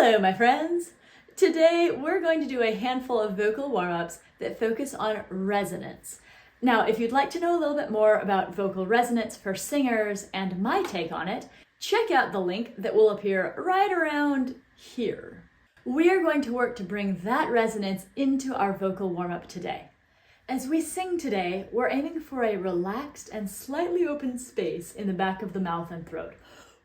Hello, my friends! Today we're going to do a handful of vocal warm-ups that focus on resonance. Now, if you'd like to know a little bit more about vocal resonance for singers and my take on it, check out the link that will appear right around here. We are going to work to bring that resonance into our vocal warm-up today. As we sing today, we're aiming for a relaxed and slightly open space in the back of the mouth and throat,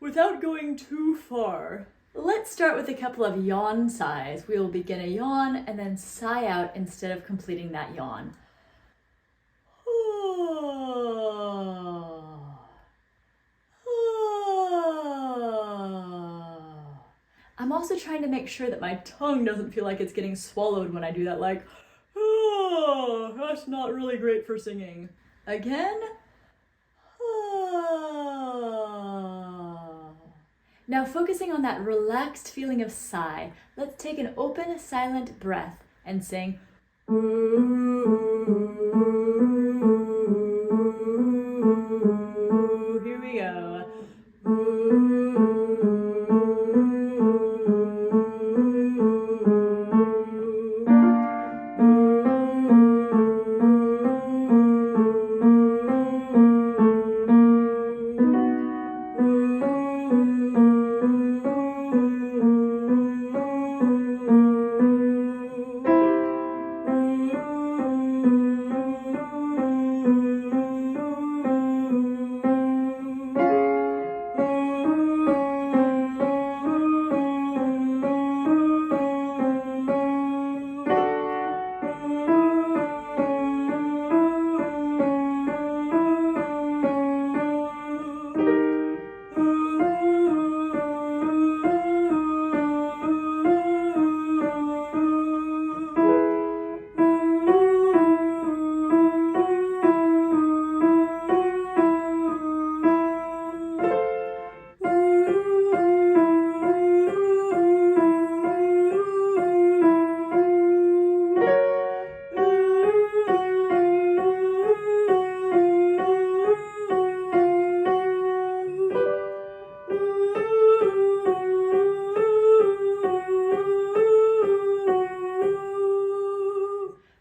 without going too far. Let's start with a couple of yawn sighs. We will begin a yawn and then sigh out instead of completing that yawn. I'm also trying to make sure that my tongue doesn't feel like it's getting swallowed when I do that, like, that's not really great for singing. Again. Now, focusing on that relaxed feeling of sigh, let's take an open, silent breath and sing. Here we go.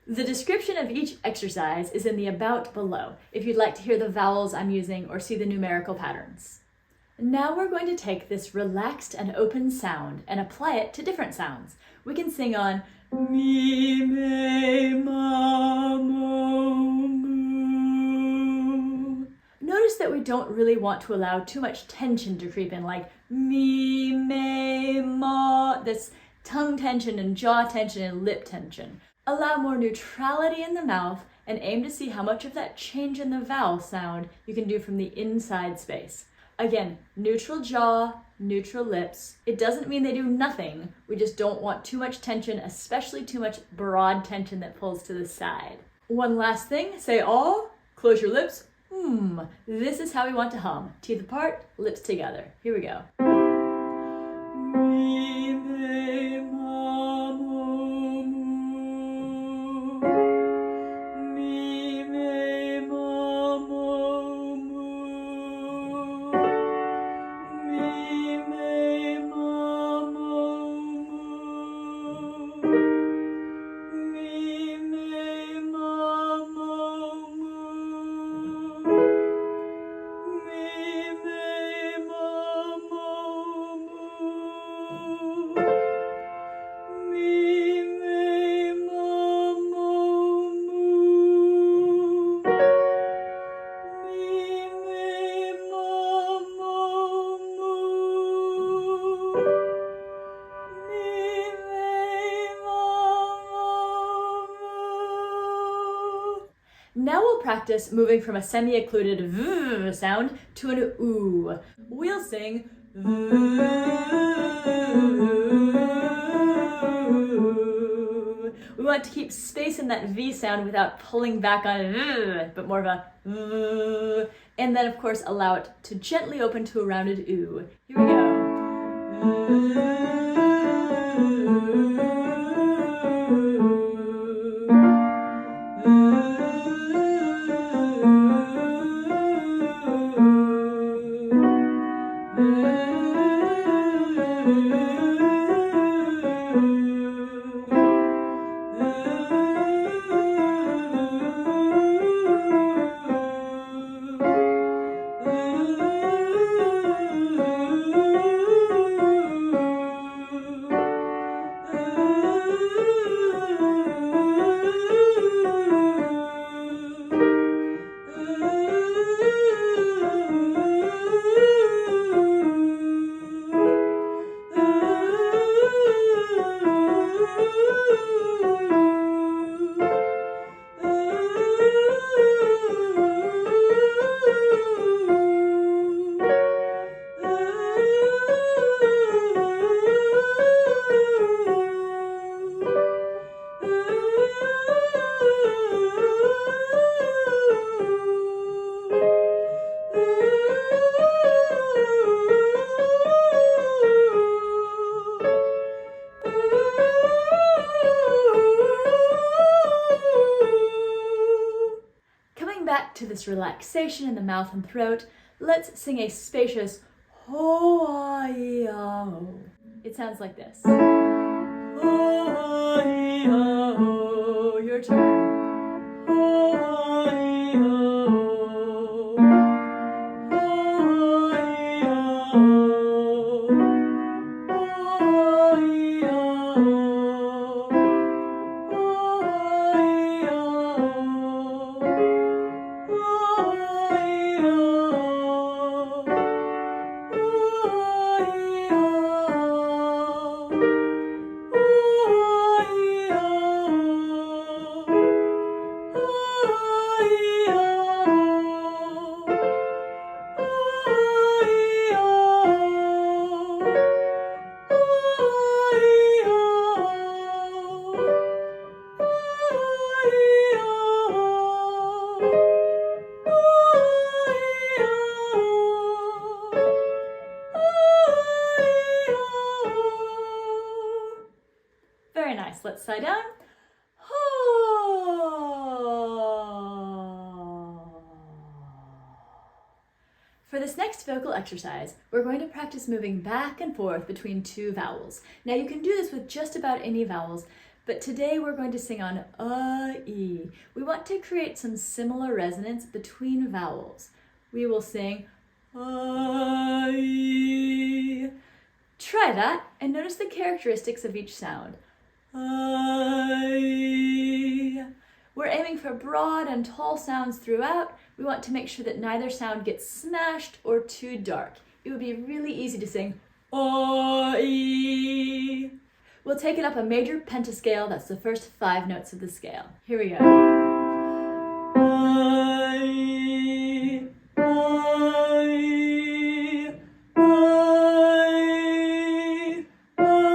The description of each exercise is in the About below, if you'd like to hear the vowels I'm using or see the numerical patterns. Now we're going to take this relaxed and open sound and apply it to different sounds. We can sing on mi, me, ma, mo, moo. Notice that we don't really want to allow too much tension to creep in, like mi, me, ma, this tongue tension and jaw tension and lip tension. Allow more neutrality in the mouth and aim to see how much of that change in the vowel sound you can do from the inside space. Again, neutral jaw, neutral lips. It doesn't mean they do nothing. We just don't want too much tension, especially too much broad tension that pulls to the side. One last thing, say ah, close your lips, This is how we want to hum. Teeth apart, lips together. Here we go. Mi, me, ma, mo, moo. Mi, me, ma, mo, moo. Mi, me, ma, mo, moo. Mi, me, ma, mo, moo. Mi, me, ma, mo, moo. Mi, me, ma, mo, moo. Mi, me, ma, mo, moo. Mi, me, ma, mo, moo. Now we'll practice moving from a semi-occluded v sound to an oo. We'll sing We want to keep space in that V sound without pulling back on but more of a and then of course allow it to gently open to a rounded oo. Here we go. to this relaxation in the mouth and throat, let's sing a spacious ho-ah-ee-ah-oh. It sounds like this. Ho-ah-ee-ah-oh. Your turn. Ho-ah-ee-ah-oh. Very nice. Let's sigh down. For this next vocal exercise, we're going to practice moving back and forth between two vowels. Now you can do this with just about any vowels, but today we're going to sing on a-e. We want to create some similar resonance between vowels. We will sing a-e. Try that and notice the characteristics of each sound. A-e. We're aiming for broad and tall sounds throughout. We want to make sure that neither sound gets smashed or too dark. It would be really easy to sing a-e. We'll take it up a major pentascale. That's the first 5 notes of the scale. Here we go. A-e, a-e, a-e, a-e,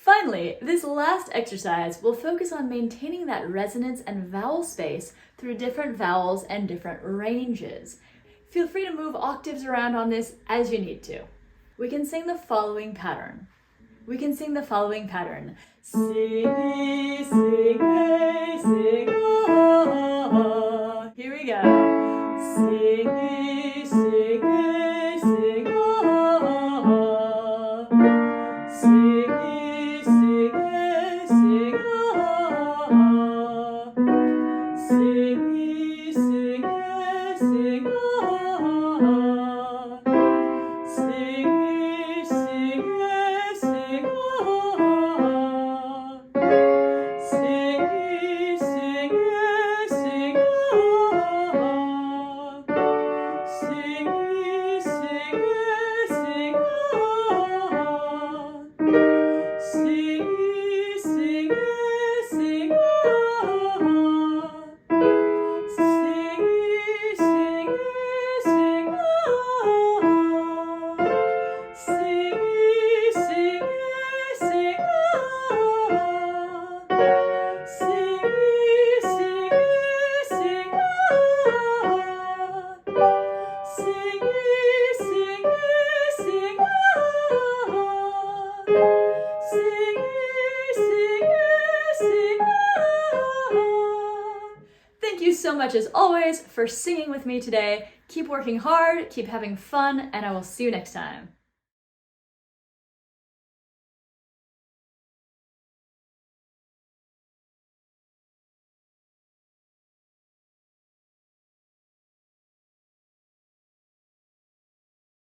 Finally, this last exercise will focus on maintaining that resonance and vowel space through different vowels and different ranges. Feel free to move octaves around on this as you need to. We can sing the following pattern. Sing, sing, hey, sing, ah. Here we go. Sing, sing, hey, sing, ah. Sing, sing, hey, sing, ah. Sing, sing, hey, sing, ah. Sing, sing, hey, sing, ah. Sing, sing, hey, sing, ah. Sing, sing, hey, sing, ah. Sing, sing, hey, sing, ah. Sing, sing, hey, sing, ah. Sing, sing, hey, sing, ah. Sing, sing, hey, sing, ah. Sing, sing, hey, sing, ah. Sing, sing, hey, sing, ah. Thank you so much as always for singing with me today. Keep working hard, keep having fun, and I will see you next time.